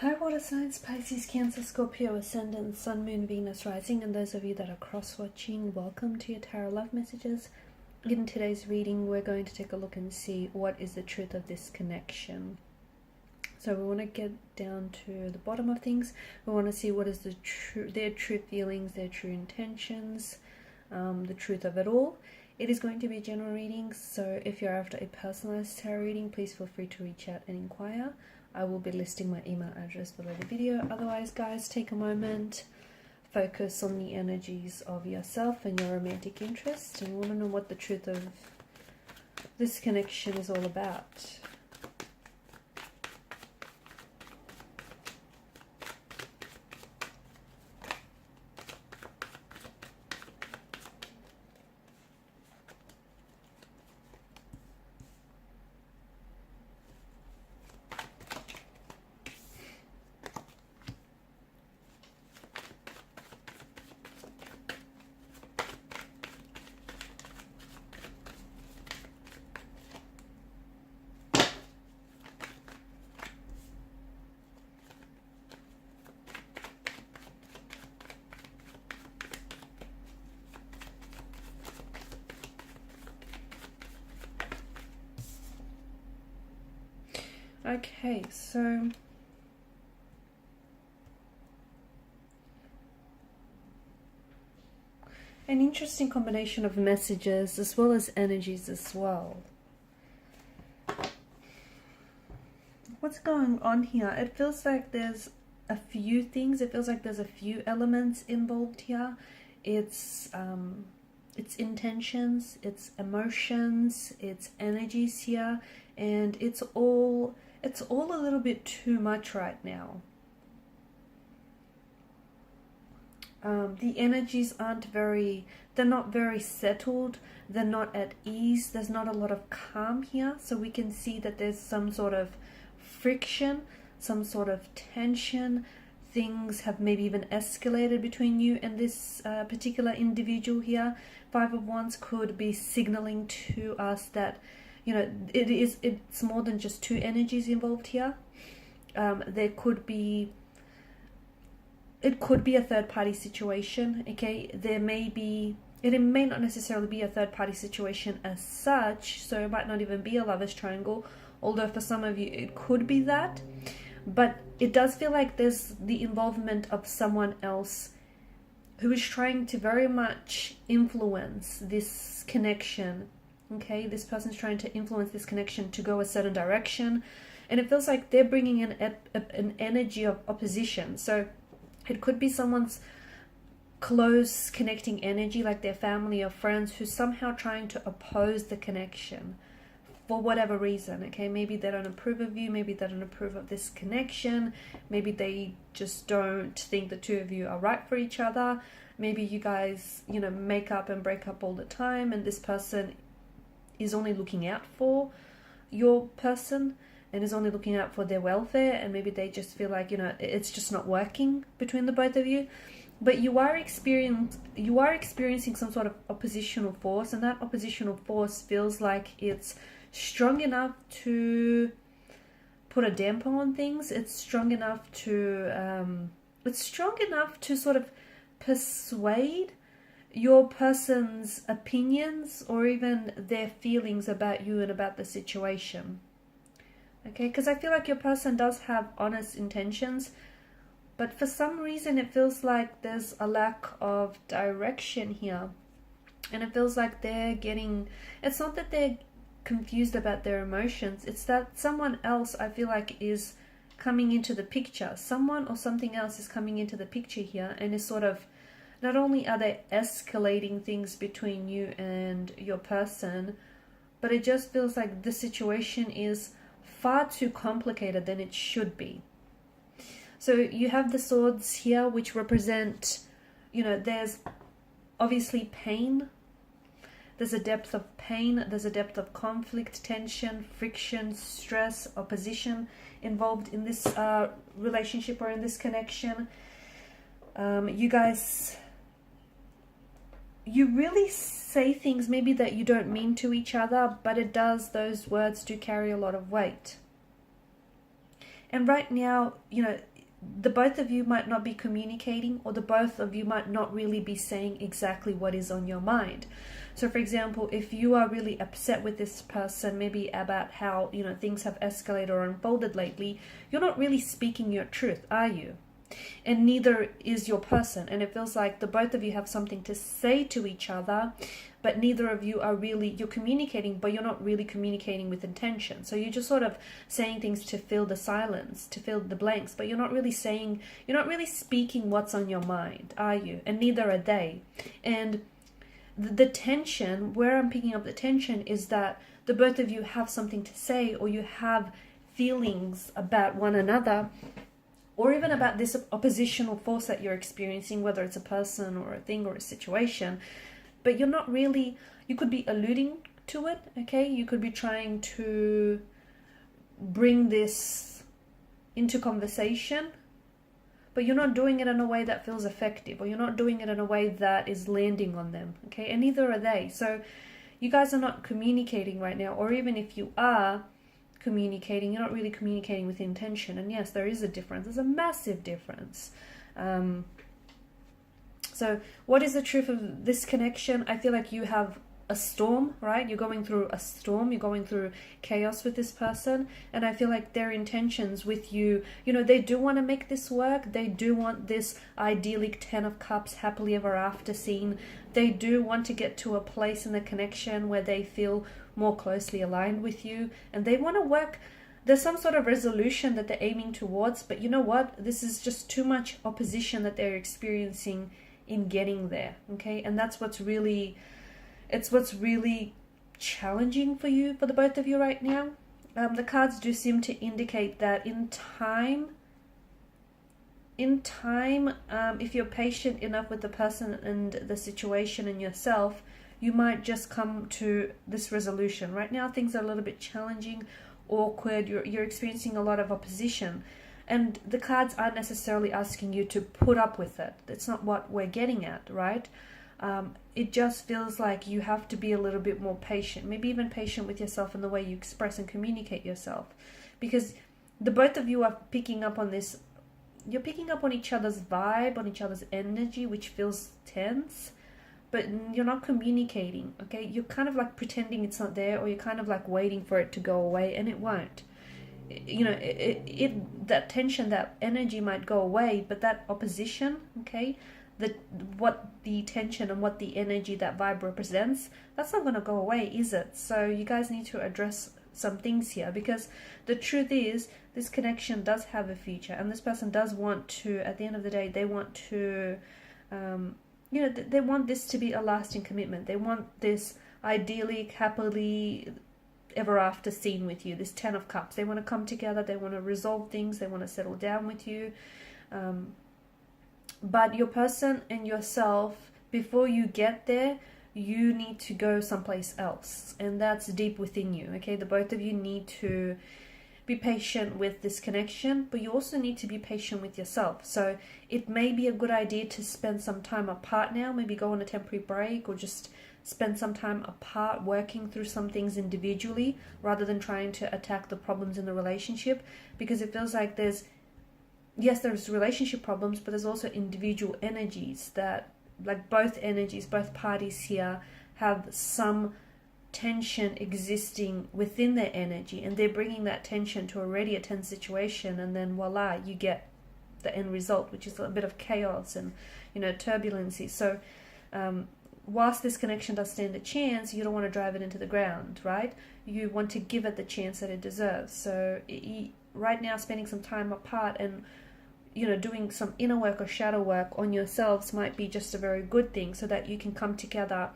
Hi water signs, Pisces, Cancer, Scorpio, Ascendant, Sun, Moon, Venus, Rising, and those of you that are cross-watching, welcome to your Tarot Love Messages. In today's reading, we're going to take a look and see what is the truth of this connection. So we want to get down to the bottom of things. We want to see what is their true feelings, their true intentions, the truth of it all. It is going to be a general reading, so if you're after a personalized tarot reading, please feel free to reach out and inquire. I will be listing my email address below the video. Otherwise, guys, take a moment, focus on the energies of yourself and your romantic interest, and want to know what the truth of this connection is all about. Okay, so an interesting combination of messages as well as energies as well. What's going on here? It feels like there's a few things. It feels like there's a few elements involved here. It's intentions, it's emotions, it's energies here, and it's all a little bit too much right now. The energies they're not very settled, they're not at ease, there's not a lot of calm here, so we can see that there's some sort of friction, some sort of tension. Things have maybe even escalated between you and this particular individual here. Five of Wands could be signaling to us that, you know, it's more than just two energies involved here. It could be a third party situation. Okay, it may not necessarily be a third party situation as such, so it might not even be a lover's triangle, although for some of you it could be that. But it does feel like there's the involvement of someone else who is trying to very much influence this connection. Okay, this person's trying to influence this connection to go a certain direction, and it feels like they're bringing in an energy of opposition. So it could be someone's close connecting energy, like their family or friends, who's somehow trying to oppose the connection for whatever reason. Okay, maybe they don't approve of you, maybe they don't approve of this connection, maybe they just don't think the two of you are right for each other. Maybe you guys, you know, make up and break up all the time, and this person is only looking out for your person and is only looking out for their welfare, and maybe they just feel like, you know, it's just not working between the both of you. But you are experiencing some sort of oppositional force, and that oppositional force feels like it's strong enough to put a damper on things. It's strong enough to sort of persuade your person's opinions or even their feelings about you and about the situation. Okay, because I feel like your person does have honest intentions, but for some reason it feels like there's a lack of direction here, and it feels like it's not that they're confused about their emotions, it's that someone else, I feel like, is coming into the picture. Someone or something else is coming into the picture here, and is sort of, not only are they escalating things between you and your person, but it just feels like the situation is far too complicated than it should be. So you have the swords here, which represent, you know, there's obviously pain. There's a depth of pain, there's a depth of conflict, tension, friction, stress, opposition involved in this relationship or in this connection. You really say things maybe that you don't mean to each other, but those words do carry a lot of weight. And right now, you know, the both of you might not be communicating, or the both of you might not really be saying exactly what is on your mind. So for example, if you are really upset with this person, maybe about how, you know, things have escalated or unfolded lately, you're not really speaking your truth, are you? And neither is your person. And it feels like the both of you have something to say to each other, but neither of you are really, you're communicating, but you're not really communicating with intention. So you're just sort of saying things to fill the silence, to fill the blanks, but you're not really saying, you're not really speaking what's on your mind, are you? And neither are they. And the tension, where I'm picking up the tension, is that the both of you have something to say, or you have feelings about one another, or even about this oppositional force that you're experiencing, whether it's a person or a thing or a situation, but you're not really, you could be alluding to it, okay? You could be trying to bring this into conversation, but you're not doing it in a way that feels effective, or you're not doing it in a way that is landing on them, okay? And neither are they. So you guys are not communicating right now, or even if you are communicating, you're not really communicating with intention. And yes, there is a difference. There's a massive difference. So what is the truth of this connection? I feel like you have a storm, right? You're going through a storm, you're going through chaos with this person, and I feel like their intentions with you, you know, they do want to make this work. They do want this idyllic 10 of cups, happily ever after scene. They do want to get to a place in the connection where they feel more closely aligned with you, and they want to work. There's some sort of resolution that they're aiming towards, but you know what? This is just too much opposition that they're experiencing in getting there, okay? And that's what's really, it's what's really challenging for you, for the both of you right now. The cards do seem to indicate that in time, if you're patient enough with the person and the situation and yourself, you might just come to this resolution. Right now, things are a little bit challenging, awkward. You're experiencing a lot of opposition. And the cards aren't necessarily asking you to put up with it. That's not what we're getting at, right? It just feels like you have to be a little bit more patient, maybe even patient with yourself in the way you express and communicate yourself. Because the both of you are picking up on this, you're picking up on each other's vibe, on each other's energy, which feels tense, but you're not communicating, okay? You're kind of like pretending it's not there, or you're kind of like waiting for it to go away, and it won't. You know, that tension, that energy might go away, but that opposition, okay, what the tension and what the energy, that vibe represents, that's not going to go away, is it? So you guys need to address some things here, because the truth is, this connection does have a future, and this person does want to, at the end of the day, they want to, you know, they want this to be a lasting commitment. They want this idyllic, happily ever after scene with you, this 10 of cups. They want to come together, they want to resolve things, they want to settle down with you. But your person and yourself, before you get there, you need to go someplace else, and that's deep within you, okay? The both of you need to be patient with this connection, but you also need to be patient with yourself. So it may be a good idea to spend some time apart now, maybe go on a temporary break, or just spend some time apart working through some things individually, rather than trying to attack the problems in the relationship. Because it feels like there's relationship problems, but there's also individual energies that, like both energies, both parties here have some tension existing within their energy, and they're bringing that tension to already a tense situation, and then voila, you get the end result, which is a bit of chaos and, you know, turbulency. So whilst this connection does stand a chance, you don't want to drive it into the ground, right? You want to give it the chance that it deserves. So right now, spending some time apart and, you know, doing some inner work or shadow work on yourselves might be just a very good thing, so that you can come together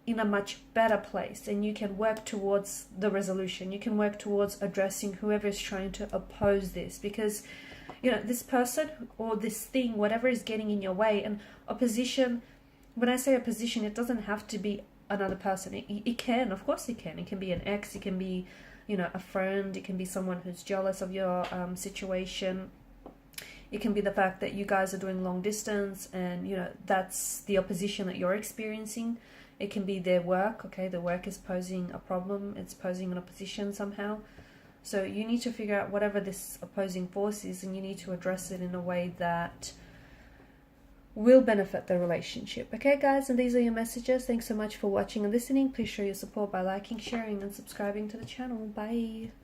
in a much better place, and you can work towards the resolution. You can work towards addressing whoever is trying to oppose this, because, you know, this person or this thing, whatever is getting in your way. And opposition, when I say opposition, it doesn't have to be another person. It can, of course it can. It can be an ex, it can be, you know, a friend, it can be someone who's jealous of your situation. It can be the fact that you guys are doing long distance, and, you know, that's the opposition that you're experiencing. It can be their work, okay? The work is posing a problem, it's posing an opposition somehow. So you need to figure out whatever this opposing force is, and you need to address it in a way that will benefit the relationship. Okay, guys, and these are your messages. Thanks so much for watching and listening. Please show your support by liking, sharing, and subscribing to the channel. Bye.